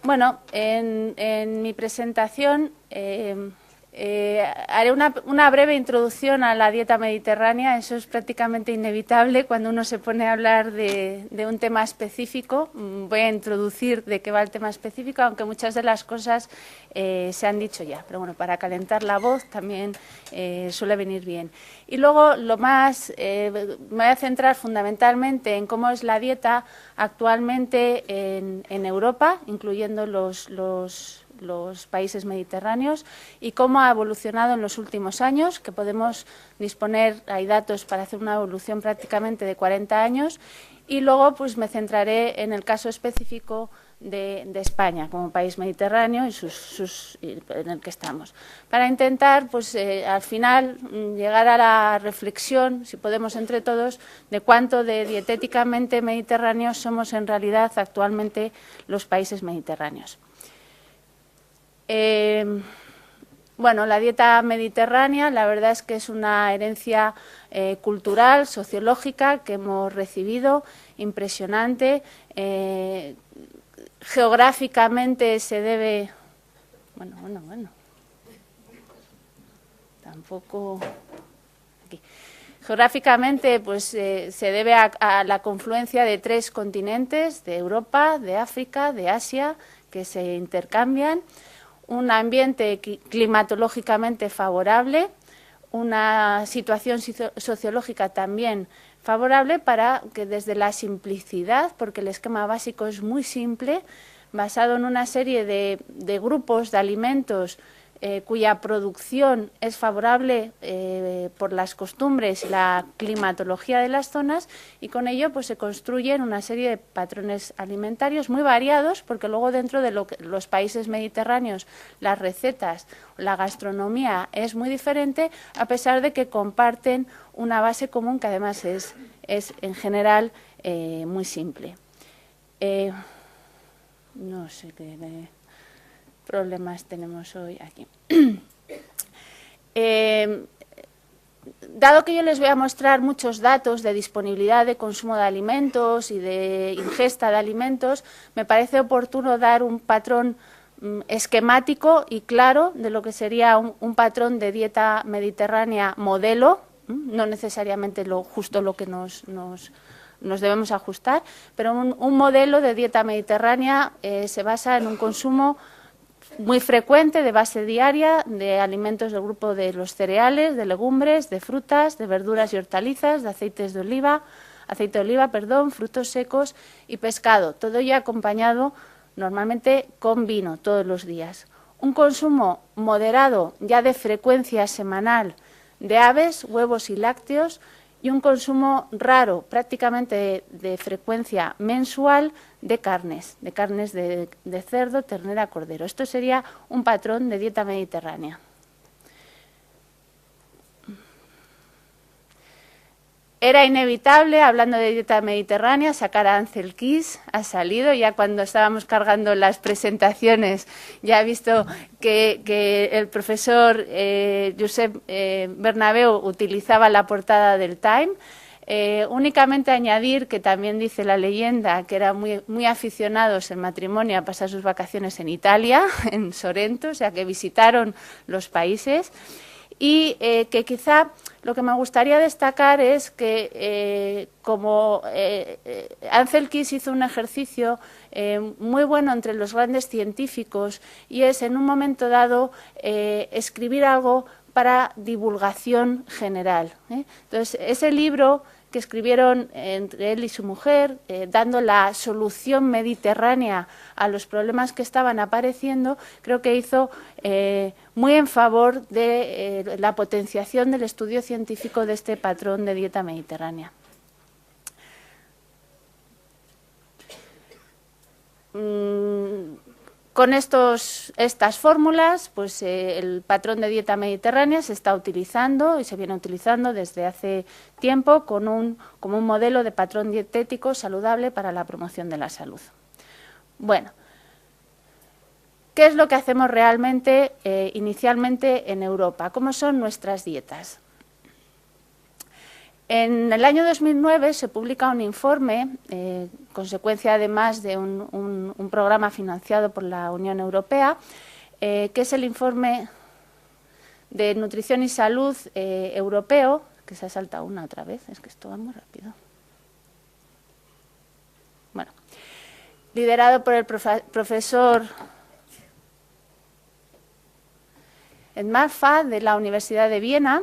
Bueno, en mi presentación haré una breve introducción a la dieta mediterránea. Eso es prácticamente inevitable cuando uno se pone a hablar de un tema específico. Voy a introducir de qué va el tema específico, aunque muchas de las cosas se han dicho ya. Pero bueno, para calentar la voz también suele venir bien. Y luego me voy a centrar fundamentalmente en cómo es la dieta actualmente en Europa, incluyendo los países mediterráneos, y cómo ha evolucionado en los últimos años, que podemos disponer, hay datos para hacer una evolución prácticamente de 40 años, y luego pues me centraré en el caso específico de España como país mediterráneo y en el que estamos, para intentar pues al final llegar a la reflexión, si podemos entre todos, de cuánto de dietéticamente mediterráneos somos en realidad actualmente los países mediterráneos. Bueno, la dieta mediterránea, la verdad es que es una herencia cultural, sociológica que hemos recibido, impresionante. Geográficamente se debe... Bueno. Tampoco... Aquí. Geográficamente pues, se debe a la confluencia de 3 continentes, de Europa, de África, de Asia, que se intercambian. Un ambiente climatológicamente favorable, una situación sociológica también favorable para que desde la simplicidad, porque el esquema básico es muy simple, basado en una serie de grupos de alimentos cuya producción es favorable por las costumbres y la climatología de las zonas, y con ello pues se construyen una serie de patrones alimentarios muy variados, porque luego dentro de los países mediterráneos las recetas, la gastronomía es muy diferente, a pesar de que comparten una base común que además es en general muy simple. No sé qué problemas tenemos hoy aquí. Dado que yo les voy a mostrar muchos datos de disponibilidad de consumo de alimentos y de ingesta de alimentos, me parece oportuno dar un patrón esquemático y claro de lo que sería un patrón de dieta mediterránea modelo, no necesariamente justo lo que nos debemos ajustar, pero un modelo de dieta mediterránea se basa en un consumo muy frecuente de base diaria de alimentos del grupo de los cereales, de legumbres, de frutas, de verduras y hortalizas, de aceite de oliva, frutos secos y pescado, todo ello acompañado normalmente con vino todos los días. Un consumo moderado ya de frecuencia semanal de aves, huevos y lácteos, y un consumo raro, prácticamente de frecuencia mensual, de carnes de cerdo, ternera, cordero. Esto sería un patrón de dieta mediterránea. Era inevitable, hablando de dieta mediterránea, sacar a Ansel Keys. Ha salido, ya cuando estábamos cargando las presentaciones, ya he visto que el profesor Josep Bernabeu utilizaba la portada del Time. Únicamente añadir que también dice la leyenda que eran muy aficionados en matrimonio a pasar sus vacaciones en Italia, en Sorrento, o sea que visitaron los países. Y que quizá lo que me gustaría destacar es que como Ansel Keys hizo un ejercicio muy bueno entre los grandes científicos, y es en un momento dado escribir algo para divulgación general. Entonces, ese libro que escribieron entre él y su mujer, dando la solución mediterránea a los problemas que estaban apareciendo, creo que hizo muy en favor de la potenciación del estudio científico de este patrón de dieta mediterránea. Con estas fórmulas, pues el patrón de dieta mediterránea se está utilizando y se viene utilizando desde hace tiempo como un modelo de patrón dietético saludable para la promoción de la salud. Bueno, ¿qué es lo que hacemos realmente inicialmente en Europa? ¿Cómo son nuestras dietas? En el año 2009 se publica un informe, consecuencia además de un programa financiado por la Unión Europea, que es el informe de Nutrición y Salud europeo, que se ha saltado una otra vez, es que esto va muy rápido. Bueno, liderado por el profesor Edmar Fa de la Universidad de Viena.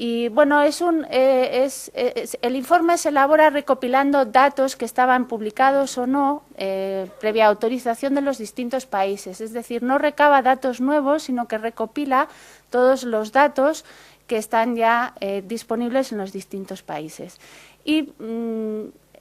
Y bueno, el informe se elabora recopilando datos que estaban publicados o no previa autorización de los distintos países. Es decir, no recaba datos nuevos, sino que recopila todos los datos que están ya disponibles en los distintos países. Y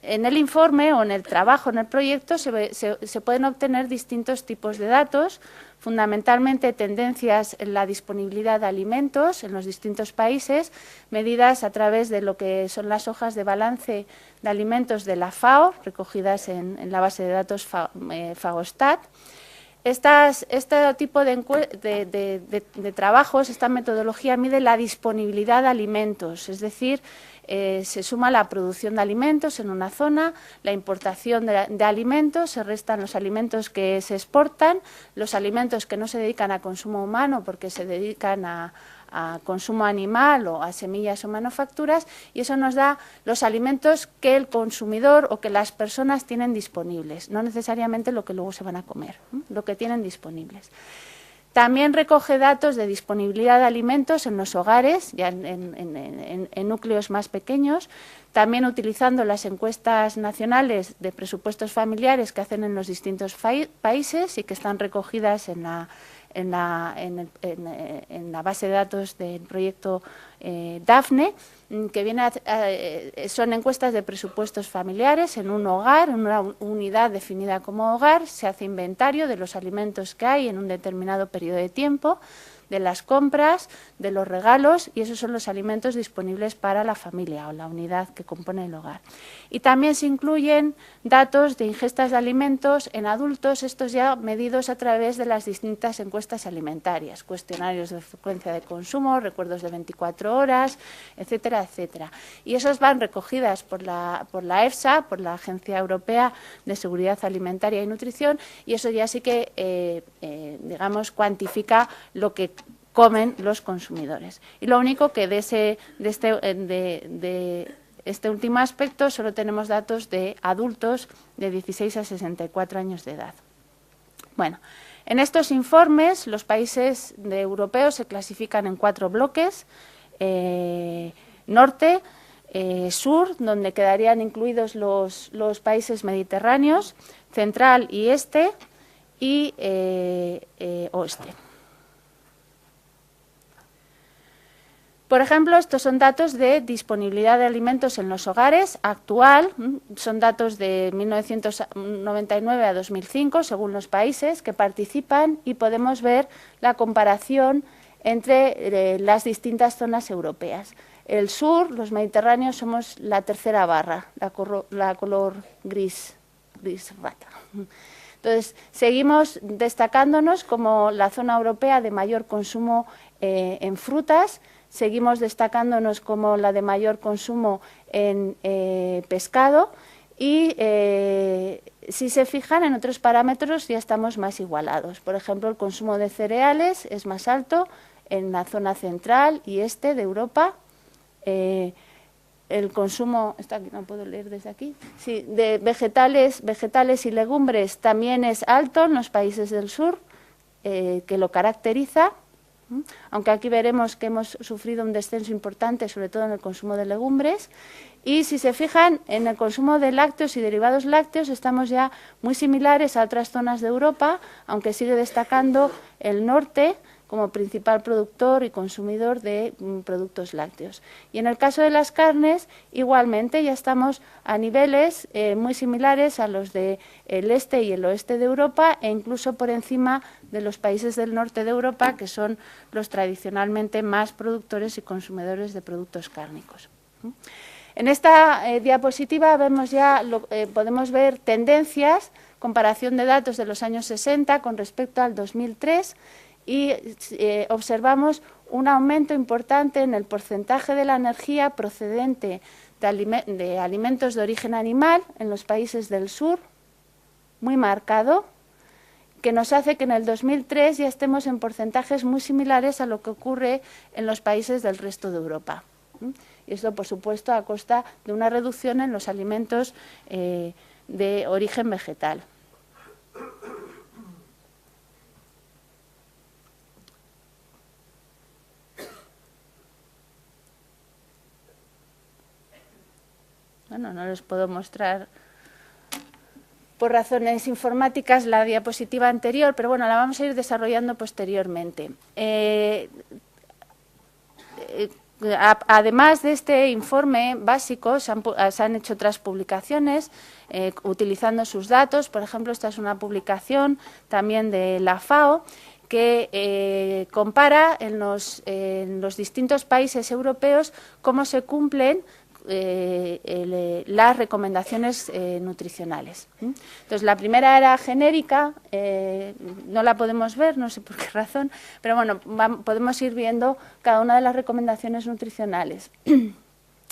en el informe o en el trabajo, en el proyecto, se pueden obtener distintos tipos de datos, fundamentalmente tendencias en la disponibilidad de alimentos en los distintos países, medidas a través de lo que son las hojas de balance de alimentos de la FAO, recogidas en la base de datos Fagostat. Este tipo de trabajos, esta metodología mide la disponibilidad de alimentos, es decir, se suma la producción de alimentos en una zona, la importación de alimentos, se restan los alimentos que se exportan, los alimentos que no se dedican a consumo humano porque se dedican a consumo animal o a semillas o manufacturas, y eso nos da los alimentos que el consumidor o que las personas tienen disponibles, no necesariamente lo que luego se van a comer, lo que tienen disponibles. También recoge datos de disponibilidad de alimentos en los hogares, ya en núcleos más pequeños, también utilizando las encuestas nacionales de presupuestos familiares que hacen en los distintos países y que están recogidas en la base de datos del proyecto DAFNE, que son encuestas de presupuestos familiares en un hogar, en una unidad definida como hogar. Se hace inventario de los alimentos que hay en un determinado periodo de tiempo, de las compras, de los regalos, y esos son los alimentos disponibles para la familia o la unidad que compone el hogar. Y también se incluyen datos de ingestas de alimentos en adultos, estos ya medidos a través de las distintas encuestas alimentarias, cuestionarios de frecuencia de consumo, recuerdos de 24 horas, etcétera, etcétera. Y esos van recogidas por la EFSA, por la Agencia Europea de Seguridad Alimentaria y Nutrición, y eso ya sí que, digamos, cuantifica lo que comen los consumidores. Y lo único que de este último aspecto solo tenemos datos de adultos de 16 a 64 años de edad. Bueno, en estos informes los países europeos se clasifican en 4 bloques, norte, sur, donde quedarían incluidos los países mediterráneos, central y este, y oeste. Por ejemplo, estos son datos de disponibilidad de alimentos en los hogares actual, son datos de 1999 a 2005, según los países que participan, y podemos ver la comparación entre las distintas zonas europeas. El sur, los mediterráneos, somos la tercera barra, la color gris rata. Entonces, seguimos destacándonos como la zona europea de mayor consumo en frutas. Seguimos destacándonos como la de mayor consumo en pescado y, si se fijan, en otros parámetros ya estamos más igualados. Por ejemplo, el consumo de cereales es más alto en la zona central y este de Europa. El consumo, está aquí, no puedo leer desde aquí, sí, de vegetales y legumbres también es alto en los países del sur, que lo caracteriza. Aunque aquí veremos que hemos sufrido un descenso importante, sobre todo en el consumo de legumbres. Y si se fijan, en el consumo de lácteos y derivados lácteos estamos ya muy similares a otras zonas de Europa, aunque sigue destacando el norte como principal productor y consumidor de productos lácteos. Y en el caso de las carnes, igualmente ya estamos a niveles muy similares a los del este y el oeste de Europa, e incluso por encima de los países del norte de Europa, que son los tradicionalmente más productores y consumidores de productos cárnicos. En esta diapositiva podemos ver tendencias, comparación de datos de los años 60 con respecto al 2003, y observamos un aumento importante en el porcentaje de la energía procedente de alimentos de origen animal en los países del sur, muy marcado, que nos hace que en el 2003 ya estemos en porcentajes muy similares a lo que ocurre en los países del resto de Europa. Y esto, por supuesto, a costa de una reducción en los alimentos de origen vegetal. Bueno, no les puedo mostrar por razones informáticas la diapositiva anterior, pero bueno, la vamos a ir desarrollando posteriormente. Además de este informe básico, se han hecho otras publicaciones utilizando sus datos. Por ejemplo, esta es una publicación también de la FAO que compara en los distintos países europeos cómo se cumplen las recomendaciones nutricionales. Entonces, la primera era genérica, no la podemos ver, no sé por qué razón, pero bueno, podemos ir viendo cada una de las recomendaciones nutricionales.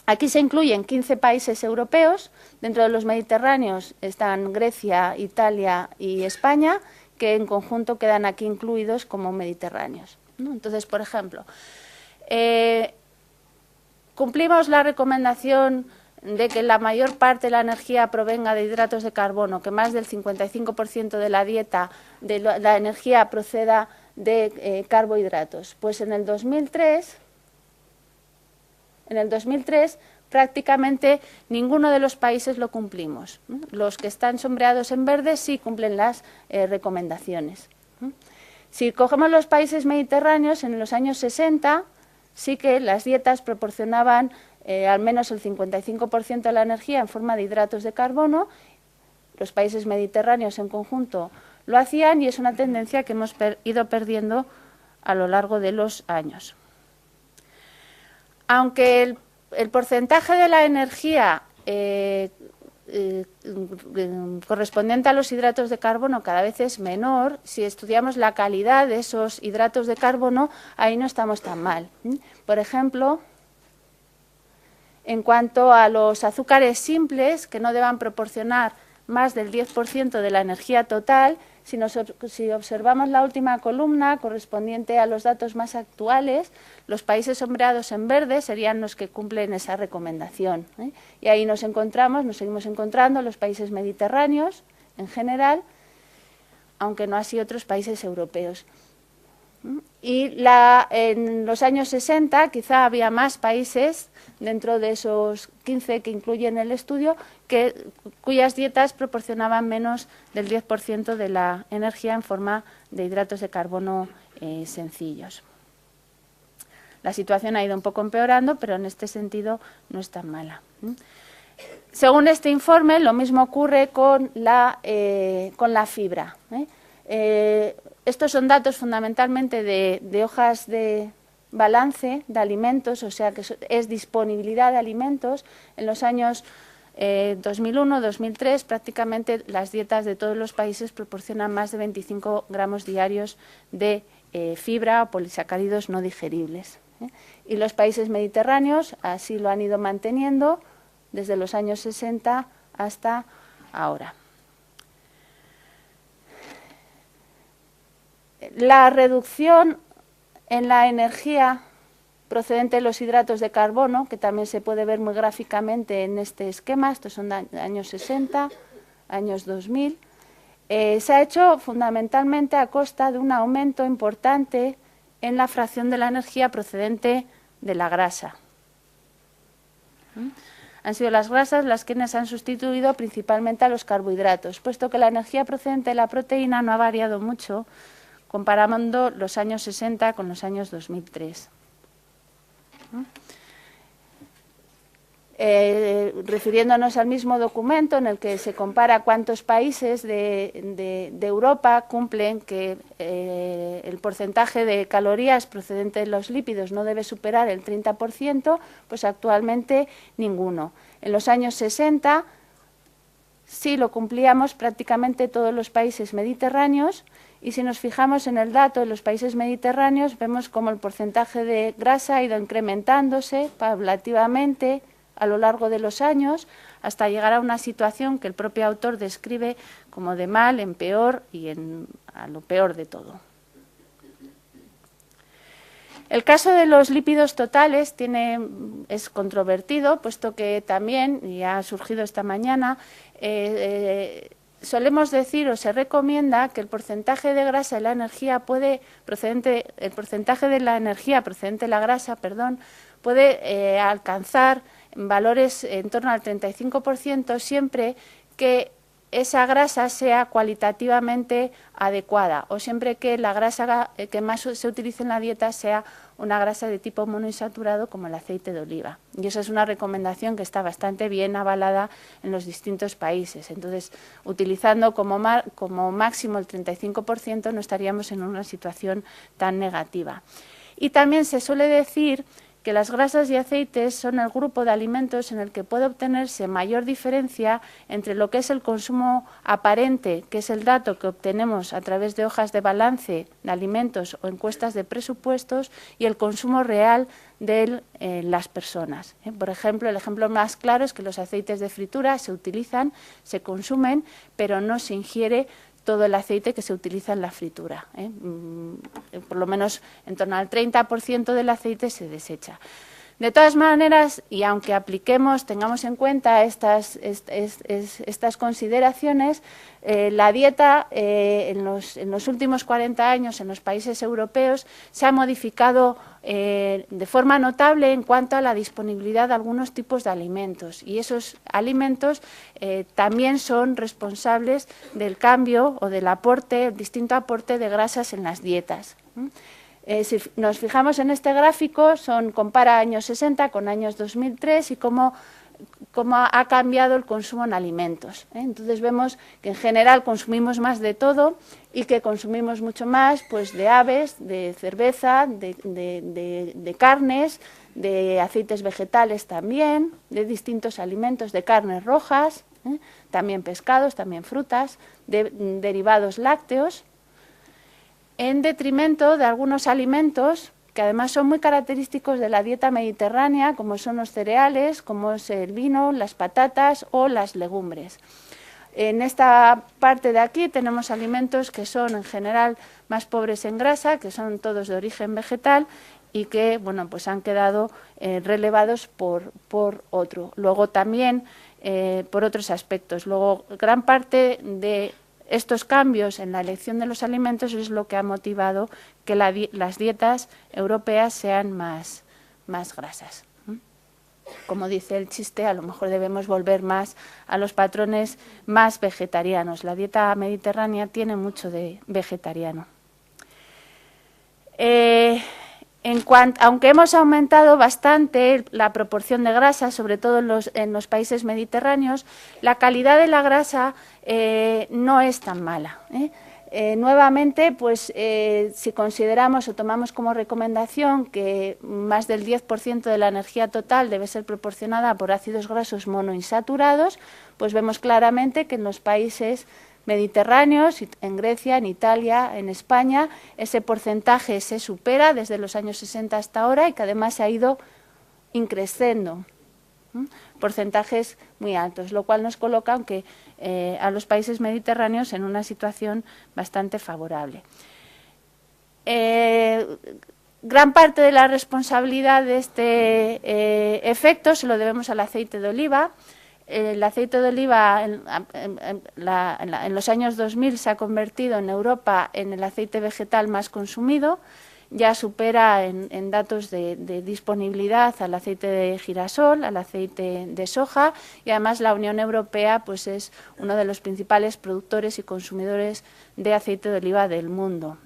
Aquí se incluyen 15 países europeos, dentro de los mediterráneos están Grecia, Italia y España, que en conjunto quedan aquí incluidos como mediterráneos, ¿no? Entonces, por ejemplo, cumplimos la recomendación de que la mayor parte de la energía provenga de hidratos de carbono, que más del 55% de la dieta, de la energía proceda de carbohidratos. Pues en el 2003 prácticamente ninguno de los países lo cumplimos. Los que están sombreados en verde sí cumplen las recomendaciones. Si cogemos los países mediterráneos, en los años 60, sí que las dietas proporcionaban al menos el 55% de la energía en forma de hidratos de carbono. Los países mediterráneos en conjunto lo hacían y es una tendencia que hemos ido perdiendo a lo largo de los años. Aunque el porcentaje de la energía correspondiente a los hidratos de carbono cada vez es menor, si estudiamos la calidad de esos hidratos de carbono, ahí no estamos tan mal. Por ejemplo, en cuanto a los azúcares simples, que no deban proporcionar más del 10% de la energía total, si observamos la última columna correspondiente a los datos más actuales, los países sombreados en verde serían los que cumplen esa recomendación, ¿eh? Y ahí nos seguimos encontrando los países mediterráneos en general, aunque no así otros países europeos. Y en los años 60 quizá había más países dentro de esos 15 que incluyen el estudio cuyas dietas proporcionaban menos del 10% de la energía en forma de hidratos de carbono sencillos. La situación ha ido un poco empeorando, pero en este sentido no es tan mala. Según este informe, lo mismo ocurre con la fibra. Estos son datos fundamentalmente de hojas de balance de alimentos, o sea que es disponibilidad de alimentos. En los años 2001-2003 prácticamente las dietas de todos los países proporcionan más de 25 gramos diarios de fibra o polisacáridos no digeribles. Y los países mediterráneos así lo han ido manteniendo desde los años 60 hasta ahora. La reducción en la energía procedente de los hidratos de carbono, que también se puede ver muy gráficamente en este esquema, estos son años 60, años 2000, se ha hecho fundamentalmente a costa de un aumento importante en la fracción de la energía procedente de la grasa. Han sido las grasas las que han sustituido principalmente a los carbohidratos, puesto que la energía procedente de la proteína no ha variado mucho, comparando los años 60 con los años 2003. Refiriéndonos al mismo documento en el que se compara cuántos países de Europa cumplen que el porcentaje de calorías procedente de los lípidos no debe superar el 30%, pues actualmente ninguno. En los años 60 sí lo cumplíamos prácticamente todos los países mediterráneos Y si nos fijamos en el dato de los países mediterráneos, vemos cómo el porcentaje de grasa ha ido incrementándose paulativamente a lo largo de los años, hasta llegar a una situación que el propio autor describe como de mal en peor y a lo peor de todo. El caso de los lípidos totales es controvertido, puesto que también, y ha surgido esta mañana, solemos decir o se recomienda que el porcentaje de grasa de la energía el porcentaje de la energía procedente de la grasa, puede alcanzar valores en torno al 35% siempre que esa grasa sea cualitativamente adecuada o siempre que la grasa que más se utilice en la dieta sea una grasa de tipo monoinsaturado como el aceite de oliva. Y esa es una recomendación que está bastante bien avalada en los distintos países. Entonces, utilizando como máximo el 35% no estaríamos en una situación tan negativa. Y también se suele decir que las grasas y aceites son el grupo de alimentos en el que puede obtenerse mayor diferencia entre lo que es el consumo aparente, que es el dato que obtenemos a través de hojas de balance de alimentos o encuestas de presupuestos, y el consumo real de las personas. Por ejemplo, el ejemplo más claro es que los aceites de fritura se utilizan, se consumen, pero no se ingiere todo el aceite que se utiliza en la fritura. Por lo menos en torno al 30% del aceite se desecha. De todas maneras, y aunque tengamos en cuenta estas consideraciones, la dieta en los últimos 40 años en los países europeos se ha modificado de forma notable en cuanto a la disponibilidad de algunos tipos de alimentos, y esos alimentos también son responsables del cambio o del distinto aporte de grasas en las dietas. Si nos fijamos en este gráfico, compara años 60 con años 2003 y cómo ha cambiado el consumo en alimentos. Entonces vemos que en general consumimos más de todo y que consumimos mucho más de aves, de cerveza, de carnes, de aceites vegetales también, de distintos alimentos, de carnes rojas, también pescados, también frutas, de derivados lácteos, en detrimento de algunos alimentos que además son muy característicos de la dieta mediterránea, como son los cereales, como es el vino, las patatas o las legumbres. En esta parte de aquí tenemos alimentos que son en general más pobres en grasa, que son todos de origen vegetal y que han quedado relevados por otro. Luego también por otros aspectos. Luego gran parte de estos cambios en la elección de los alimentos es lo que ha motivado que las dietas europeas sean más grasas. Como dice el chiste, a lo mejor debemos volver más a los patrones más vegetarianos. La dieta mediterránea tiene mucho de vegetariano. Aunque hemos aumentado bastante la proporción de grasa, sobre todo en los países mediterráneos, la calidad de la grasa no es tan mala. Nuevamente, si consideramos o tomamos como recomendación que más del 10% de la energía total debe ser proporcionada por ácidos grasos monoinsaturados, pues vemos claramente que en los países mediterráneos, en Grecia, en Italia, en España, ese porcentaje se supera desde los años 60 hasta ahora y que además se ha ido increciendo. Porcentajes muy altos, lo cual nos coloca a los países mediterráneos en una situación bastante favorable. Gran parte de la responsabilidad de este efecto se lo debemos al aceite de oliva. El aceite de oliva en los años 2000 se ha convertido en Europa en el aceite vegetal más consumido. Ya supera en datos de disponibilidad al aceite de girasol, al aceite de soja, y además la Unión Europea es uno de los principales productores y consumidores de aceite de oliva del mundo.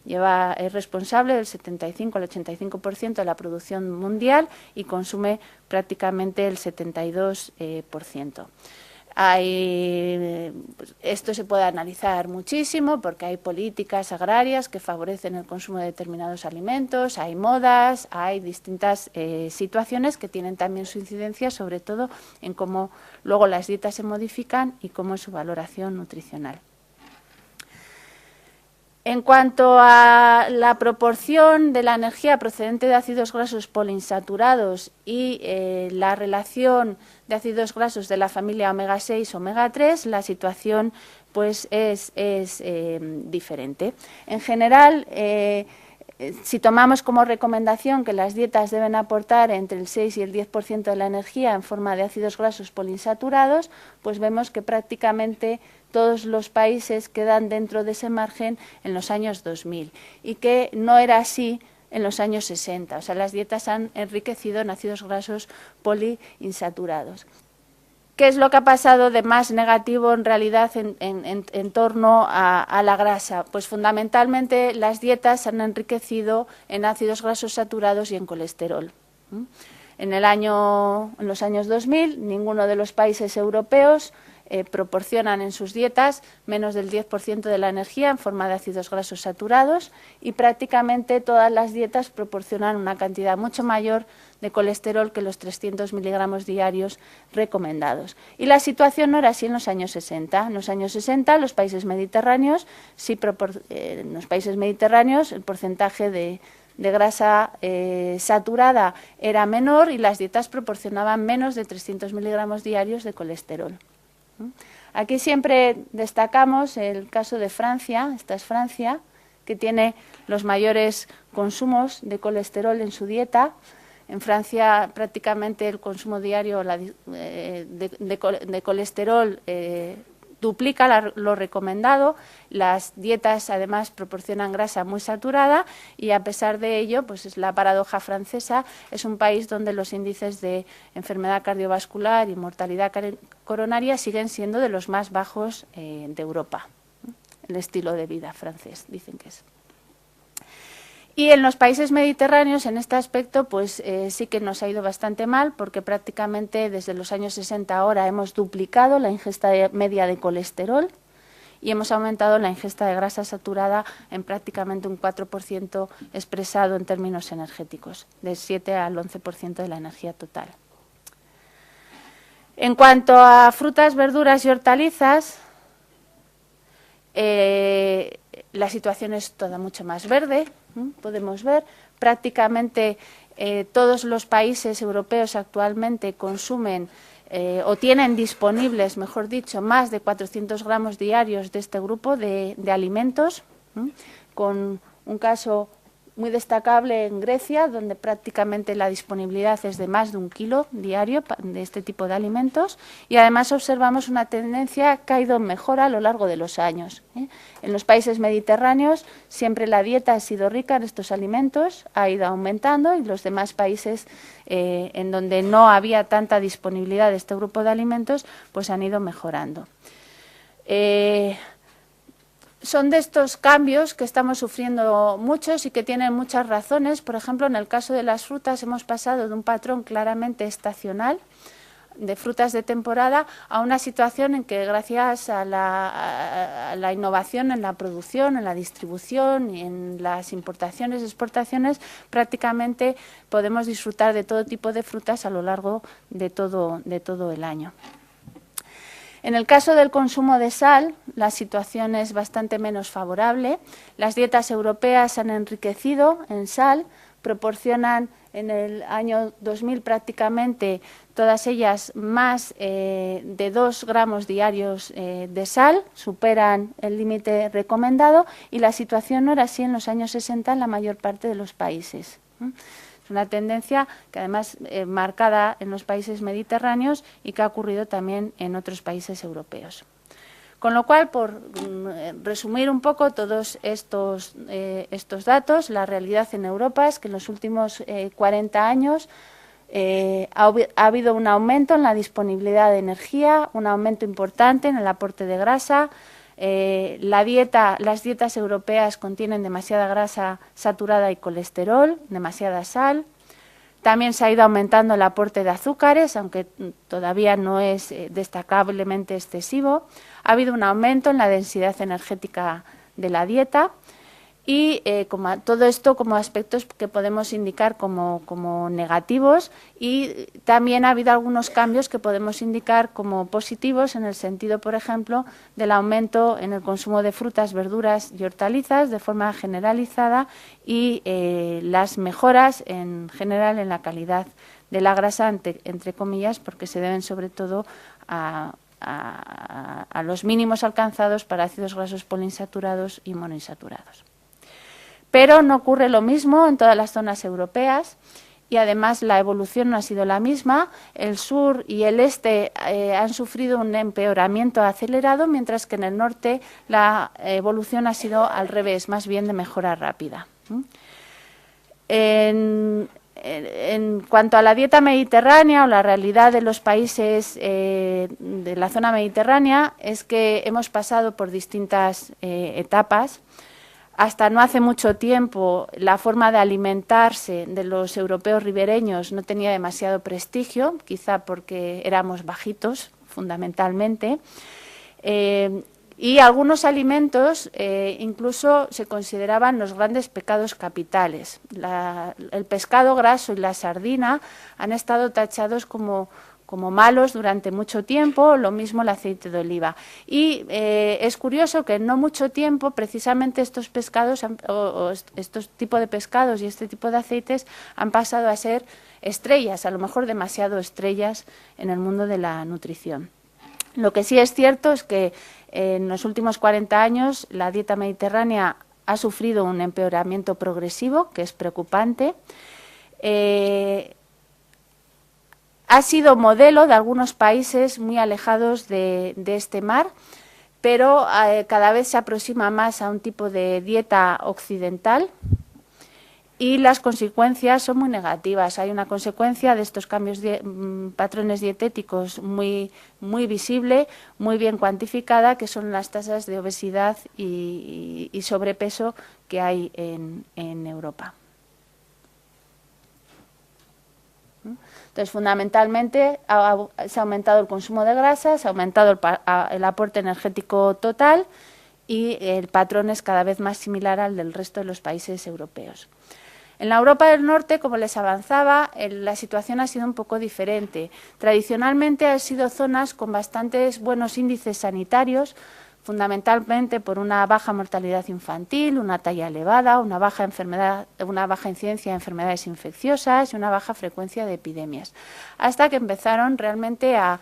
Es responsable del 75 al 85% de la producción mundial y consume prácticamente el 72%. Esto se puede analizar muchísimo porque hay políticas agrarias que favorecen el consumo de determinados alimentos, hay modas, hay distintas situaciones que tienen también su incidencia, sobre todo en cómo luego las dietas se modifican y cómo es su valoración nutricional. En cuanto a la proporción de la energía procedente de ácidos grasos poliinsaturados y la relación de ácidos grasos de la familia omega 6 omega 3, la situación pues es diferente. En general, si tomamos como recomendación que las dietas deben aportar entre el 6 y el 10% de la energía en forma de ácidos grasos poliinsaturados, pues vemos que prácticamente todos los países quedan dentro de ese margen en los años 2000 y que no era así en los años 60. O sea, las dietas han enriquecido en ácidos grasos poliinsaturados. ¿Qué es lo que ha pasado de más negativo en realidad en torno a la grasa? Pues fundamentalmente las dietas han enriquecido en ácidos grasos saturados y en colesterol. En los años 2000, ninguno de los países europeos proporcionan en sus dietas menos del 10% de la energía en forma de ácidos grasos saturados y prácticamente todas las dietas proporcionan una cantidad mucho mayor de colesterol que los 300 miligramos diarios recomendados. Y la situación no era así en los años 60. En los años 60 los países mediterráneos, en los países mediterráneos el porcentaje de grasa saturada era menor y las dietas proporcionaban menos de 300 miligramos diarios de colesterol. Aquí siempre destacamos el caso de Francia, esta es Francia, que tiene los mayores consumos de colesterol en su dieta. En Francia prácticamente el consumo diario de colesterol duplica lo recomendado. Las dietas además proporcionan grasa muy saturada y a pesar de ello, pues es la paradoja francesa, es un país donde los índices de enfermedad cardiovascular y mortalidad coronaria siguen siendo de los más bajos de Europa. El estilo de vida francés, dicen que es. Y en los países mediterráneos, en este aspecto, pues sí que nos ha ido bastante mal, porque prácticamente desde los años 60 ahora hemos duplicado la ingesta media de colesterol y hemos aumentado la ingesta de grasa saturada en prácticamente un 4% expresado en términos energéticos, del 7 al 11% de la energía total. En cuanto a frutas, verduras y hortalizas, la situación es toda mucho más verde. Podemos ver, prácticamente todos los países europeos actualmente consumen o tienen disponibles, mejor dicho, más de 400 gramos diarios de este grupo de alimentos, con un caso muy destacable en Grecia, donde prácticamente la disponibilidad es de más de 1 kilo diario de este tipo de alimentos, y además observamos una tendencia que ha ido en mejora a lo largo de los años. En los países mediterráneos siempre la dieta ha sido rica en estos alimentos, ha ido aumentando, y los demás países en donde no había tanta disponibilidad de este grupo de alimentos, pues han ido mejorando. Son de estos cambios que estamos sufriendo muchos y que tienen muchas razones. Por ejemplo, en el caso de las frutas hemos pasado de un patrón claramente estacional de frutas de temporada a una situación en que gracias a la innovación en la producción, en la distribución y en las importaciones y exportaciones, prácticamente podemos disfrutar de todo tipo de frutas a lo largo de todo el año. En el caso del consumo de sal, la situación es bastante menos favorable. Las dietas europeas han enriquecido en sal, proporcionan en el año 2000 prácticamente todas ellas más de 2 gramos diarios de sal, superan el límite recomendado, y la situación no era así en los años 60 en la mayor parte de los países. Es una tendencia que además marcada en los países mediterráneos y que ha ocurrido también en otros países europeos. Con lo cual, por resumir un poco todos estos datos, la realidad en Europa es que en los últimos 40 años ha habido un aumento en la disponibilidad de energía, un aumento importante en el aporte de grasa. Las dietas europeas contienen demasiada grasa saturada y colesterol, demasiada sal. También se ha ido aumentando el aporte de azúcares, aunque todavía no es destacablemente excesivo. Ha habido un aumento en la densidad energética de la dieta y todo esto como aspectos que podemos indicar como negativos, y también ha habido algunos cambios que podemos indicar como positivos en el sentido, por ejemplo, del aumento en el consumo de frutas, verduras y hortalizas de forma generalizada y las mejoras en general en la calidad de la grasa, entre comillas, porque se deben sobre todo a los mínimos alcanzados para ácidos grasos poliinsaturados y monoinsaturados. Pero no ocurre lo mismo en todas las zonas europeas y además la evolución no ha sido la misma. El sur y el este han sufrido un empeoramiento acelerado, mientras que en el norte la evolución ha sido al revés, más bien de mejora rápida. En cuanto a la dieta mediterránea o la realidad de los países de la zona mediterránea, es que hemos pasado por distintas etapas. Hasta no hace mucho tiempo la forma de alimentarse de los europeos ribereños no tenía demasiado prestigio, quizá porque éramos bajitos fundamentalmente, y algunos alimentos incluso se consideraban los grandes pecados capitales. El pescado graso y la sardina han estado tachados como malos durante mucho tiempo, lo mismo el aceite de oliva. Y es curioso que en no mucho tiempo precisamente estos pescados, o estos tipos de pescados y este tipo de aceites han pasado a ser estrellas, a lo mejor demasiado estrellas en el mundo de la nutrición. Lo que sí es cierto es que en los últimos 40 años la dieta mediterránea ha sufrido un empeoramiento progresivo, que es preocupante. Ha sido modelo de algunos países muy alejados de este mar, pero cada vez se aproxima más a un tipo de dieta occidental y las consecuencias son muy negativas. Hay una consecuencia de estos cambios de patrones dietéticos muy visible, muy bien cuantificada, que son las tasas de obesidad y sobrepeso que hay en Europa. Entonces, fundamentalmente, se ha aumentado el consumo de grasa, se ha aumentado el aporte energético total y el patrón es cada vez más similar al del resto de los países europeos. En la Europa del Norte, como les avanzaba, la situación ha sido un poco diferente. Tradicionalmente han sido zonas con bastantes buenos índices sanitarios, fundamentalmente por una baja mortalidad infantil, una talla elevada, una baja incidencia de enfermedades infecciosas y una baja frecuencia de epidemias, hasta que empezaron realmente a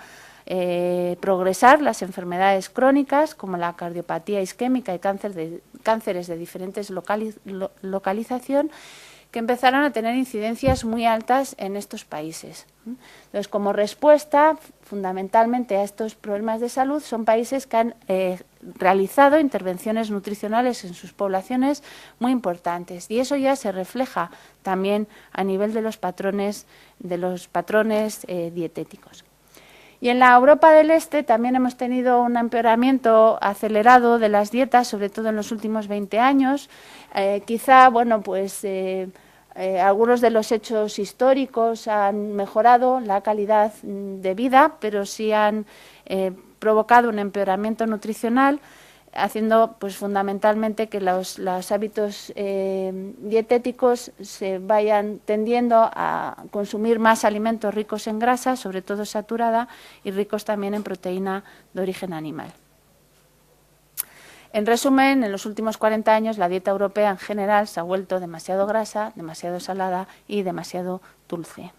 progresar las enfermedades crónicas como la cardiopatía isquémica y cánceres de diferentes localización, que empezaron a tener incidencias muy altas en estos países. Entonces, como respuesta, fundamentalmente a estos problemas de salud, son países que han realizado intervenciones nutricionales en sus poblaciones muy importantes, y eso ya se refleja también a nivel de los patrones dietéticos. Y en la Europa del Este también hemos tenido un empeoramiento acelerado de las dietas, sobre todo en los últimos 20 años. Quizá, algunos de los hechos históricos han mejorado la calidad de vida, pero sí han provocado un empeoramiento nutricional, haciendo fundamentalmente que los hábitos dietéticos se vayan tendiendo a consumir más alimentos ricos en grasa, sobre todo saturada, y ricos también en proteína de origen animal. En resumen, en los últimos 40 años la dieta europea en general se ha vuelto demasiado grasa, demasiado salada y demasiado dulce.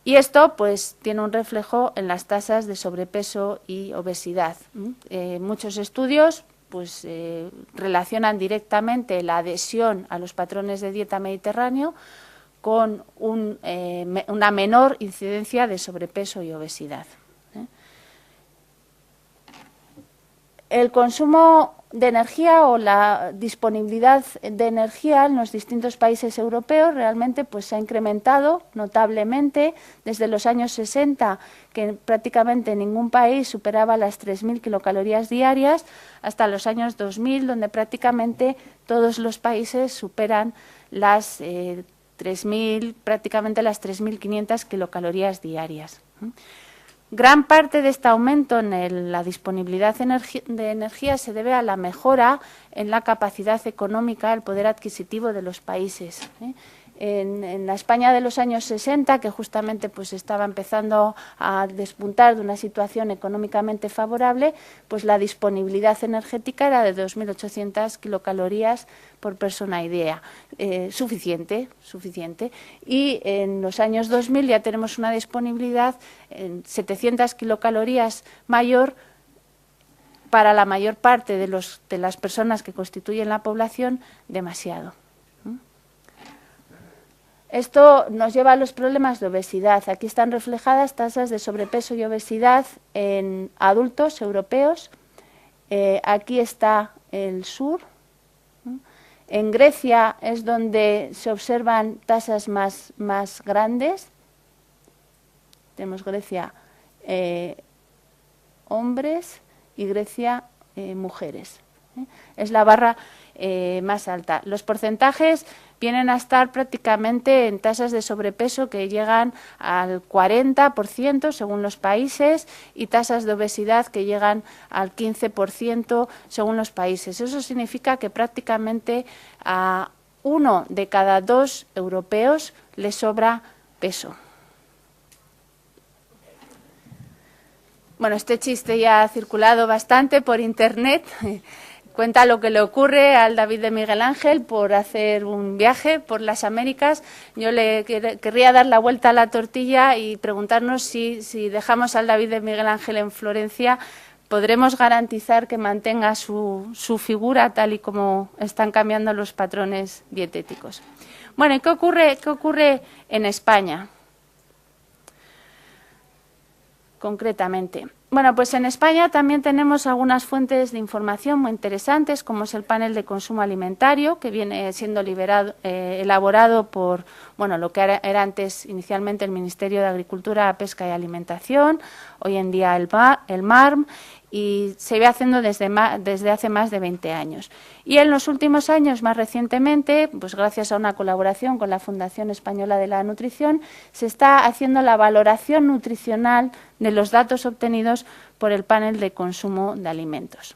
Y esto tiene un reflejo en las tasas de sobrepeso y obesidad. Muchos estudios relacionan directamente la adhesión a los patrones de dieta mediterráneo con una menor incidencia de sobrepeso y obesidad. El consumo de energía o la disponibilidad de energía en los distintos países europeos realmente se ha incrementado notablemente desde los años 60, que prácticamente ningún país superaba las 3.000 kilocalorías diarias, hasta los años 2000, donde prácticamente todos los países superan las 3.000, prácticamente las 3.500 kilocalorías diarias. Gran parte de este aumento en la disponibilidad de energía se debe a la mejora en la capacidad económica, el poder adquisitivo de los países. En la España de los años 60, que justamente pues estaba empezando a despuntar de una situación económicamente favorable, pues la disponibilidad energética era de 2.800 kilocalorías por persona y día. Suficiente. Y en los años 2000 ya tenemos una disponibilidad en 700 kilocalorías mayor para la mayor parte de las personas que constituyen la población, demasiado. Esto nos lleva a los problemas de obesidad. Aquí están reflejadas tasas de sobrepeso y obesidad en adultos europeos. Aquí está el sur. En Grecia es donde se observan tasas más grandes. Tenemos Grecia hombres y Grecia mujeres. Es la barra más alta. Los porcentajes vienen a estar prácticamente en tasas de sobrepeso que llegan al 40% según los países y tasas de obesidad que llegan al 15% según los países. Eso significa que prácticamente a 1 de cada 2 europeos le sobra peso. Bueno, este chiste ya ha circulado bastante por Internet. Cuenta lo que le ocurre al David de Miguel Ángel por hacer un viaje por las Américas. Yo le querría dar la vuelta a la tortilla y preguntarnos si dejamos al David de Miguel Ángel en Florencia, ¿podremos garantizar que mantenga su figura tal y como están cambiando los patrones dietéticos? Bueno, ¿y qué ocurre en España? Concretamente. Bueno, pues en España también tenemos algunas fuentes de información muy interesantes, como es el panel de consumo alimentario, que viene siendo elaborado por lo que era antes inicialmente el Ministerio de Agricultura, Pesca y Alimentación, hoy en día el MARM, y se ve haciendo desde hace más de 20 años. Y en los últimos años, más recientemente, pues gracias a una colaboración con la Fundación Española de la Nutrición, se está haciendo la valoración nutricional de los datos obtenidos por el panel de consumo de alimentos,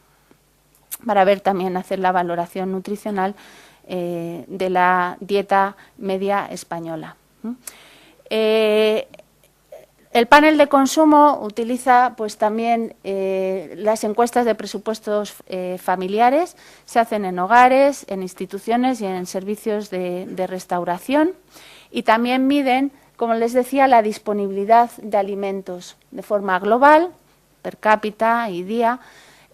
para ver también hacer la valoración nutricional de la dieta media española. El panel de consumo utiliza pues también las encuestas de presupuestos familiares, se hacen en hogares, en instituciones y en servicios de restauración, y también miden, como les decía, la disponibilidad de alimentos de forma global, per cápita y día,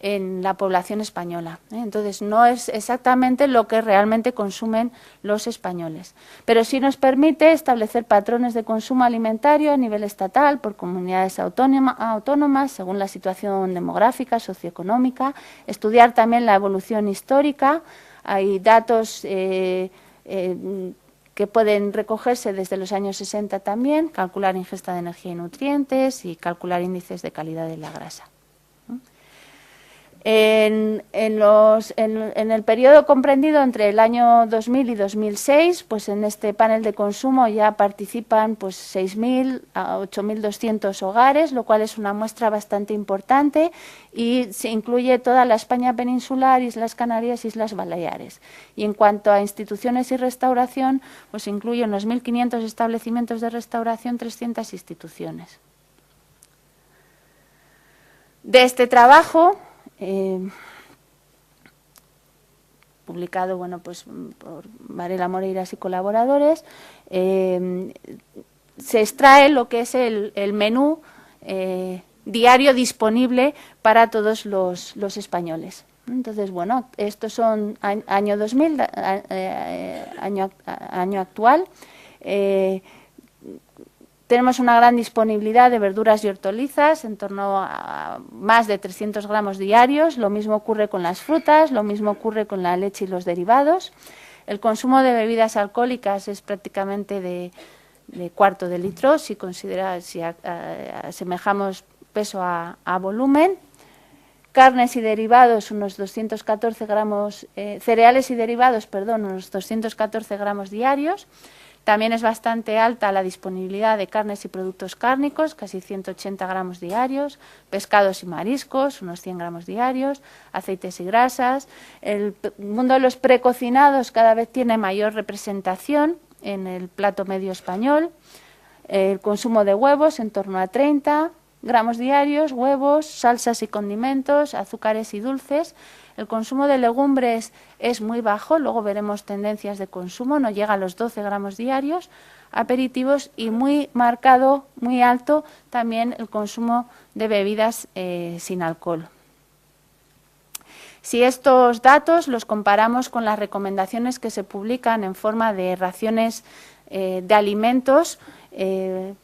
en la población española. Entonces, no es exactamente lo que realmente consumen los españoles, pero sí nos permite establecer patrones de consumo alimentario a nivel estatal por comunidades autónomas según la situación demográfica, socioeconómica, estudiar también la evolución histórica. Hay datos que pueden recogerse desde los años 60 también, calcular ingesta de energía y nutrientes y calcular índices de calidad de la grasa. En el periodo comprendido entre el año 2000 y 2006, pues en este panel de consumo ya participan pues 6.000 a 8.200 hogares, lo cual es una muestra bastante importante, y se incluye toda la España peninsular, Islas Canarias, Islas Baleares. Y en cuanto a instituciones y restauración, pues incluye unos 1.500 establecimientos de restauración, 300 instituciones. De este trabajo, publicado pues por Varela Moreiras y colaboradores, se extrae lo que es el menú diario disponible para todos los españoles. Entonces, bueno, estos son año 2000, año actual. Tenemos una gran disponibilidad de verduras y hortalizas, en torno a más de 300 gramos diarios. Lo mismo ocurre con las frutas, lo mismo ocurre con la leche y los derivados. El consumo de bebidas alcohólicas es prácticamente de cuarto de litro, si asemejamos peso a volumen. Carnes y derivados, unos 214 gramos, cereales y derivados, perdón, unos 214 gramos diarios. También es bastante alta la disponibilidad de carnes y productos cárnicos, casi 180 gramos diarios, pescados y mariscos, unos 100 gramos diarios, aceites y grasas. El mundo de los precocinados cada vez tiene mayor representación en el plato medio español. El consumo de huevos en torno a 30 gramos diarios, huevos, salsas y condimentos, azúcares y dulces. El consumo de legumbres es muy bajo, luego veremos tendencias de consumo, no llega a los 12 gramos diarios, aperitivos y muy marcado, muy alto también el consumo de bebidas sin alcohol. Si estos datos los comparamos con las recomendaciones que se publican en forma de raciones de alimentos, en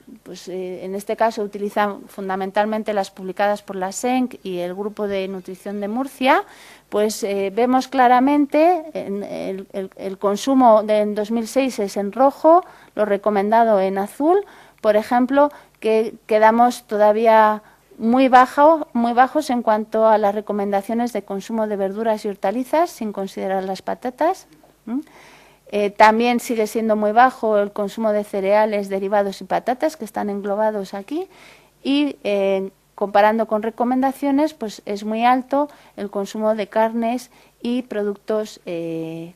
este caso utilizan fundamentalmente las publicadas por la SENC y el Grupo de Nutrición de Murcia, pues vemos claramente el consumo en 2006 es en rojo, lo recomendado en azul, por ejemplo, que quedamos todavía muy bajos en cuanto a las recomendaciones de consumo de verduras y hortalizas, sin considerar las patatas. También sigue siendo muy bajo el consumo de cereales, derivados y patatas, que están englobados aquí. Y comparando con recomendaciones, pues es muy alto el consumo de carnes y productos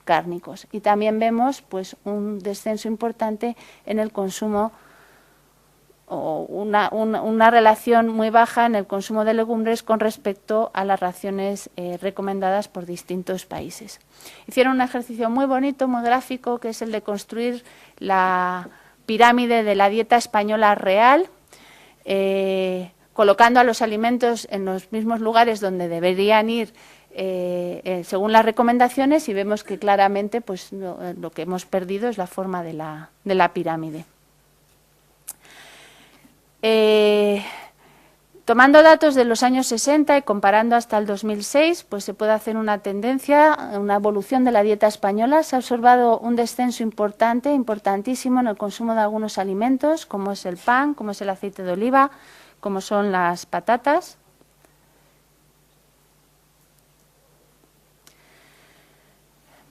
cárnicos. Y también vemos pues un descenso importante en el consumo o una relación muy baja en el consumo de legumbres con respecto a las raciones recomendadas por distintos países. Hicieron un ejercicio muy bonito, muy gráfico, que es el de construir la pirámide de la dieta española real, colocando a los alimentos en los mismos lugares donde deberían ir según las recomendaciones, y vemos que claramente pues, lo que hemos perdido es la forma de la pirámide. Tomando datos de los años 60 y comparando hasta el 2006, pues se puede hacer una tendencia, una evolución de la dieta española. Se ha observado un descenso importantísimo en el consumo de algunos alimentos, como es el pan, como es el aceite de oliva, como son las patatas.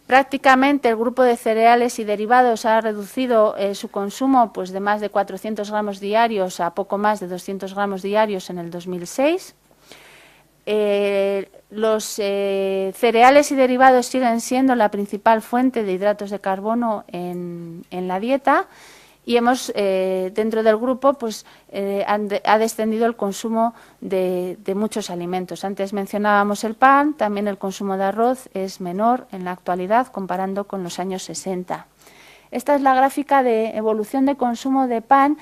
Prácticamente el grupo de cereales y derivados ha reducido su consumo pues, de más de 400 gramos diarios a poco más de 200 gramos diarios en el 2006. Los cereales y derivados siguen siendo la principal fuente de hidratos de carbono en la dieta, y hemos dentro del grupo pues ha descendido el consumo de muchos alimentos. Antes mencionábamos el pan, también el consumo de arroz es menor en la actualidad comparando con los años 60. Esta es la gráfica de evolución de consumo de pan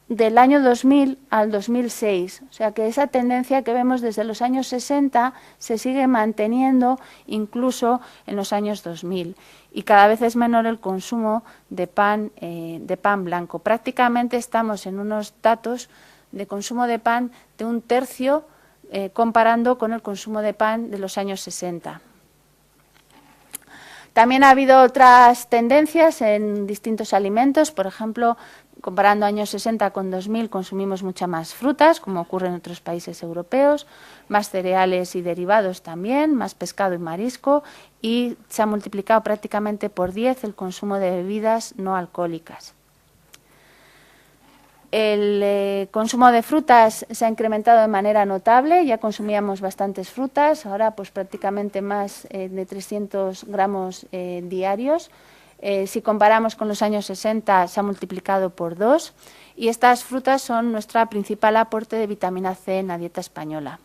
del año 2000 al 2006, o sea que esa tendencia que vemos desde los años 60 se sigue manteniendo incluso en los años 2000, y cada vez es menor el consumo de pan blanco. Prácticamente estamos en unos datos de consumo de pan de 1/3 comparando con el consumo de pan de los años 60. También ha habido otras tendencias en distintos alimentos, por ejemplo, comparando años 60 con 2000 consumimos muchas más frutas, como ocurre en otros países europeos, más cereales y derivados también, más pescado y marisco, y se ha multiplicado prácticamente por 10 el consumo de bebidas no alcohólicas. El consumo de frutas se ha incrementado de manera notable, ya consumíamos bastantes frutas, ahora pues prácticamente más de 300 gramos diarios. Si comparamos con los años 60 se ha multiplicado por 2, y estas frutas son nuestro principal aporte de vitamina C en la dieta española.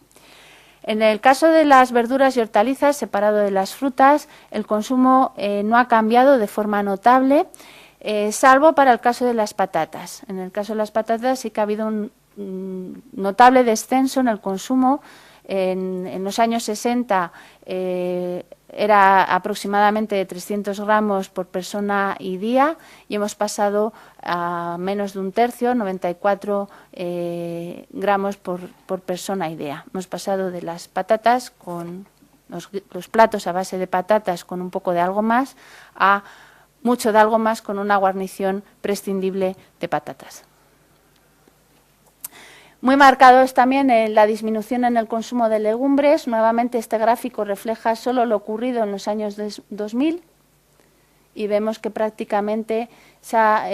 En el caso de las verduras y hortalizas, separado de las frutas, el consumo no ha cambiado de forma notable, salvo para el caso de las patatas. En el caso de las patatas sí que ha habido un notable descenso en el consumo. En los años 60 era aproximadamente de 300 gramos por persona y día, y hemos pasado a menos de 1/3, 94 gramos por persona y día. Hemos pasado de las patatas con los platos a base de patatas con un poco de algo más a mucho de algo más con una guarnición prescindible de patatas. Muy marcado es también la disminución en el consumo de legumbres. Nuevamente este gráfico refleja solo lo ocurrido en los años 2000, y vemos que prácticamente se ha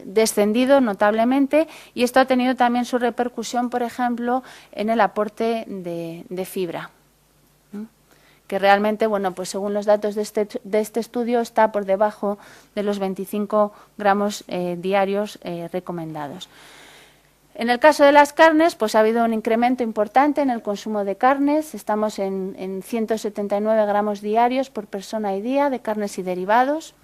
descendido notablemente, y esto ha tenido también su repercusión, por ejemplo, en el aporte de fibra, que realmente, bueno, pues según los datos de este estudio, está por debajo de los 25 gramos diarios recomendados. En el caso de las carnes, pues ha habido un incremento importante en el consumo de carnes. Estamos en 179 gramos diarios por persona y día de carnes y derivados.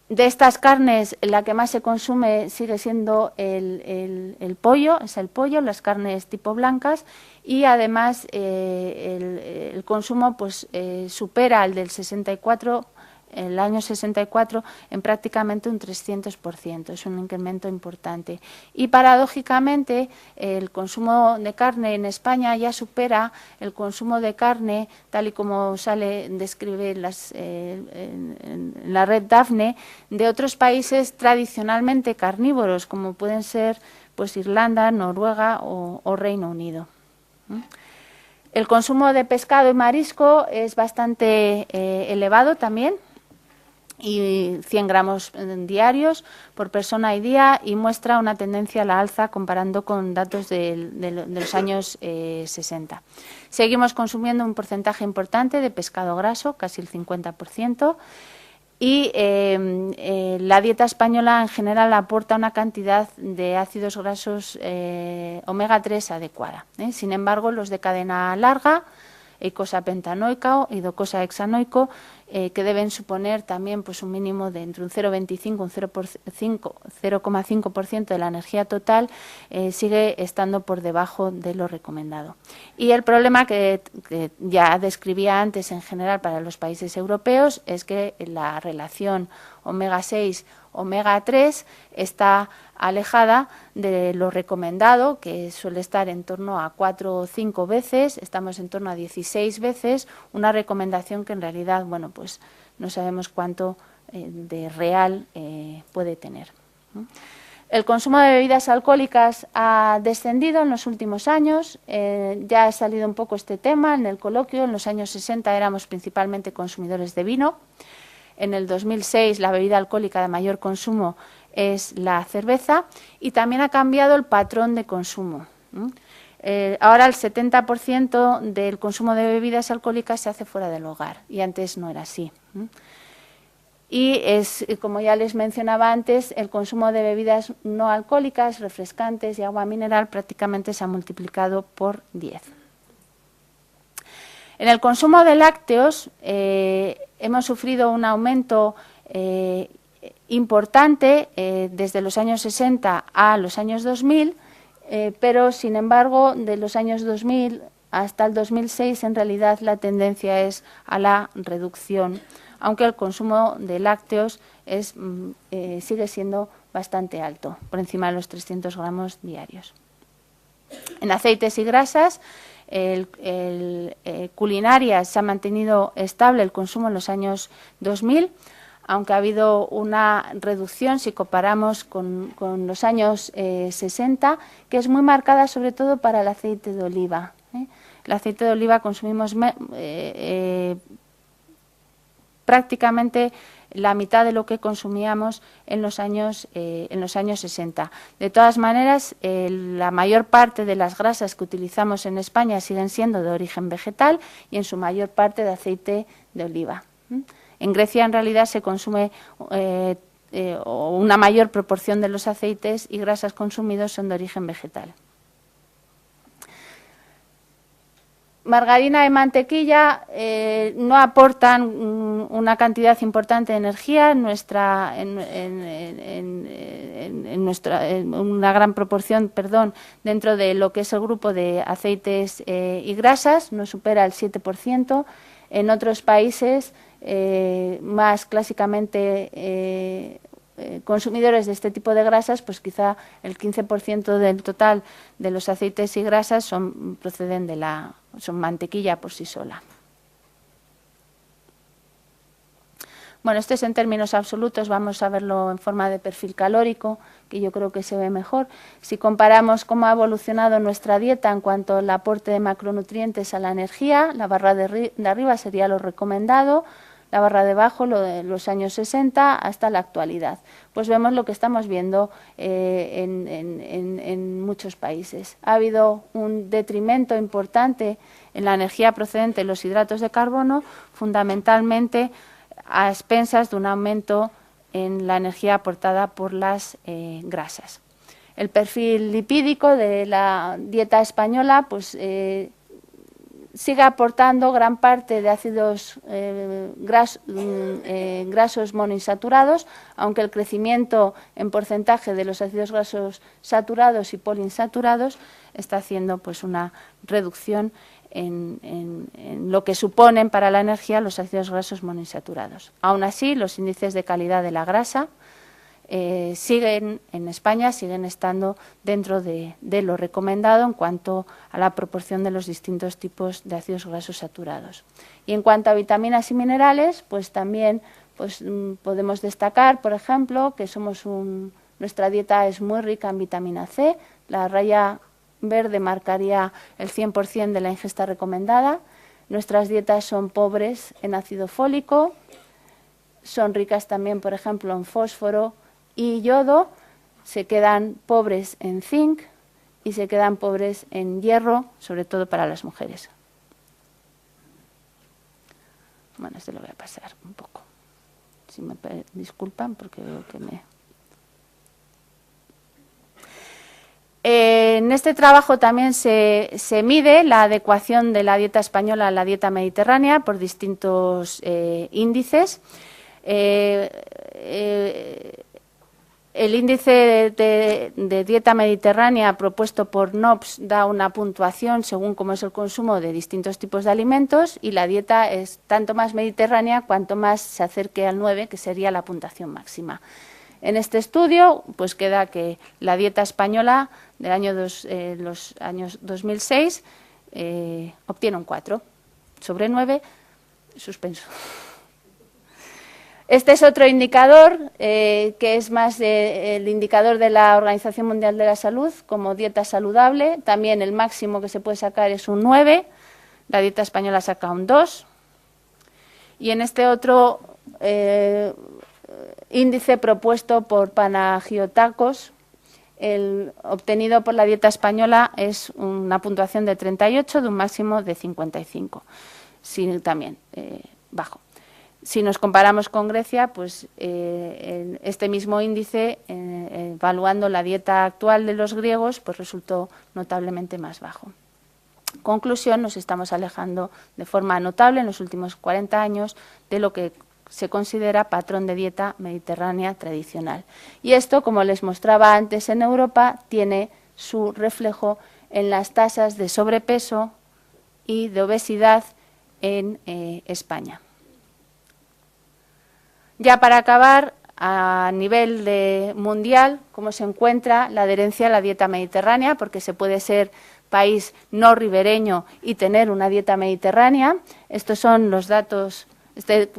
De estas carnes, la que más se consume sigue siendo el pollo, es el pollo, las carnes tipo blancas, y además el consumo pues supera el del 64, el año 64, en prácticamente un 300%, es un incremento importante. Y paradójicamente el consumo de carne en España ya supera el consumo de carne, tal y como describe en la red Daphne, de otros países tradicionalmente carnívoros, como pueden ser pues Irlanda, Noruega o Reino Unido. El consumo de pescado y marisco es bastante elevado también, y 100 gramos diarios por persona y día, y muestra una tendencia a la alza comparando con datos de los años 60. Seguimos consumiendo un porcentaje importante de pescado graso, casi el 50%, y la dieta española en general aporta una cantidad de ácidos grasos omega 3 adecuada. Sin embargo, los de cadena larga, eicosa pentanoica y docosa hexanoico, que deben suponer también pues un mínimo de entre un 0,25 y un 0,5% de la energía total, sigue estando por debajo de lo recomendado. Y el problema que ya describía antes en general para los países europeos es que la relación omega 6 omega 3 está alejada de lo recomendado, que suele estar en torno a 4 o 5 veces, estamos en torno a 16 veces, una recomendación que en realidad, bueno, pues no sabemos cuánto de real puede tener. El consumo de bebidas alcohólicas ha descendido en los últimos años, ya ha salido un poco este tema en el coloquio. En los años 60 éramos principalmente consumidores de vino. En el 2006 la bebida alcohólica de mayor consumo es la cerveza, y también ha cambiado el patrón de consumo. Ahora el 70% del consumo de bebidas alcohólicas se hace fuera del hogar, y antes no era así. Y como ya les mencionaba antes, el consumo de bebidas no alcohólicas, refrescantes y agua mineral prácticamente se ha multiplicado por 10. En el consumo de lácteos hemos sufrido un aumento importante desde los años 60 a los años 2000, pero sin embargo de los años 2000 hasta el 2006 en realidad la tendencia es a la reducción, aunque el consumo de lácteos sigue siendo bastante alto, por encima de los 300 gramos diarios. En aceites y grasas, culinarias, se ha mantenido estable el consumo en los años 2000, aunque ha habido una reducción si comparamos con los años 60, que es muy marcada sobre todo para el aceite de oliva. El aceite de oliva consumimos prácticamente la mitad de lo que consumíamos en los años 60. De todas maneras, la mayor parte de las grasas que utilizamos en España siguen siendo de origen vegetal y en su mayor parte de aceite de oliva. En Grecia, en realidad, se consume una mayor proporción de los aceites y grasas consumidos son de origen vegetal. Margarina y mantequilla no aportan una cantidad importante de energía en una gran proporción, dentro de lo que es el grupo de aceites y grasas, no supera el 7%. En otros países más clásicamente consumidores de este tipo de grasas, pues quizá el 15% del total de los aceites y grasas son mantequilla por sí sola. Bueno, esto es en términos absolutos, vamos a verlo en forma de perfil calórico, que yo creo que se ve mejor. Si comparamos cómo ha evolucionado nuestra dieta en cuanto al aporte de macronutrientes a la energía, la barra de arriba sería lo recomendado, la barra de abajo, lo de los años 60 hasta la actualidad. Pues vemos lo que estamos viendo en muchos países. Ha habido un detrimento importante en la energía procedente de los hidratos de carbono, fundamentalmente a expensas de un aumento en la energía aportada por las grasas. El perfil lipídico de la dieta española pues, sigue aportando gran parte de ácidos grasos monoinsaturados, aunque el crecimiento en porcentaje de los ácidos grasos saturados y poliinsaturados está haciendo pues, una reducción en lo que suponen para la energía los ácidos grasos monoinsaturados. Aún así, los índices de calidad de la grasa siguen en España, siguen estando dentro de lo recomendado en cuanto a la proporción de los distintos tipos de ácidos grasos saturados. Y en cuanto a vitaminas y minerales, pues también pues, podemos destacar, por ejemplo, que nuestra dieta es muy rica en vitamina C, la raya verde marcaría el 100% de la ingesta recomendada. Nuestras dietas son pobres en ácido fólico, son ricas también, por ejemplo, en fósforo y yodo, se quedan pobres en zinc y se quedan pobres en hierro, sobre todo para las mujeres. Bueno, esto lo voy a pasar un poco. Si me disculpan porque veo que me... En este trabajo también se mide la adecuación de la dieta española a la dieta mediterránea por distintos índices. El índice de dieta mediterránea propuesto por NOPS da una puntuación según cómo es el consumo de distintos tipos de alimentos y la dieta es tanto más mediterránea cuanto más se acerque al 9, que sería la puntuación máxima. En este estudio pues queda que la dieta española del año los años 2006 obtiene un 4 sobre 9, suspenso. Este es otro indicador, que es más el indicador de la Organización Mundial de la Salud como dieta saludable. También el máximo que se puede sacar es un 9, la dieta española saca un 2. Y en este otro índice propuesto por Panagiotakos, el obtenido por la dieta española es una puntuación de 38 de un máximo de 55, sí, también bajo. Si nos comparamos con Grecia, pues este mismo índice, evaluando la dieta actual de los griegos, pues resultó notablemente más bajo. Conclusión, nos estamos alejando de forma notable en los últimos 40 años de lo que se considera patrón de dieta mediterránea tradicional. Y esto, como les mostraba antes en Europa, tiene su reflejo en las tasas de sobrepeso y de obesidad en España. Ya para acabar, a nivel mundial, cómo se encuentra la adherencia a la dieta mediterránea, porque se puede ser país no ribereño y tener una dieta mediterránea. Estos son los datos, este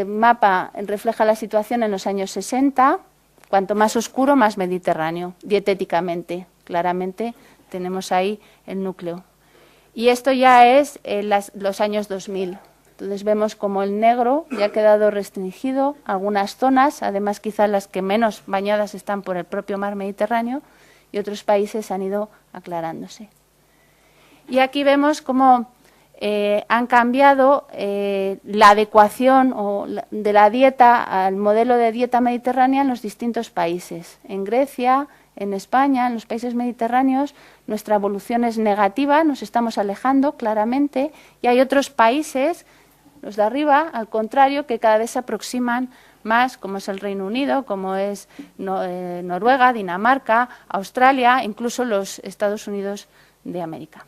mapa refleja la situación en los años 60, cuanto más oscuro, más mediterráneo, dietéticamente, claramente tenemos ahí el núcleo. Y esto ya es los años 2000. Entonces vemos como el negro ya ha quedado restringido a algunas zonas, además quizás las que menos bañadas están por el propio mar Mediterráneo, y otros países han ido aclarándose. Y aquí vemos cómo han cambiado la adecuación de la dieta al modelo de dieta mediterránea en los distintos países. En Grecia, en España, en los países mediterráneos, nuestra evolución es negativa, nos estamos alejando claramente, y hay otros países, los de arriba, al contrario, que cada vez se aproximan más, como es el Reino Unido, como es Noruega, Dinamarca, Australia, incluso los Estados Unidos de América.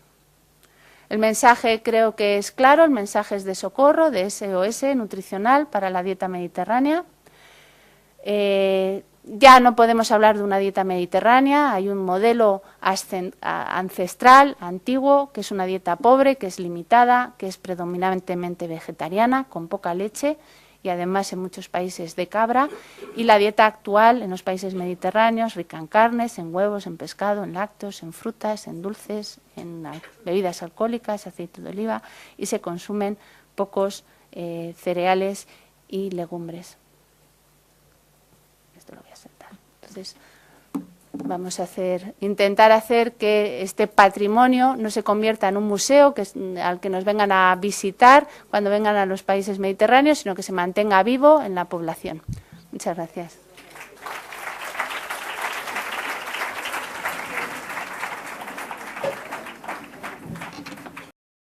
El mensaje creo que es claro, el mensaje es de socorro, de SOS nutricional para la dieta mediterránea. Ya no podemos hablar de una dieta mediterránea, hay un modelo ancestral, antiguo, que es una dieta pobre, que es limitada, que es predominantemente vegetariana, con poca leche y además en muchos países de cabra, y la dieta actual en los países mediterráneos, rica en carnes, en huevos, en pescado, en lácteos, en frutas, en dulces, en bebidas alcohólicas, aceite de oliva, y se consumen pocos cereales y legumbres. Esto lo voy a sentar. Entonces, vamos a intentar hacer que este patrimonio no se convierta en un museo al que nos vengan a visitar cuando vengan a los países mediterráneos, sino que se mantenga vivo en la población. Muchas gracias.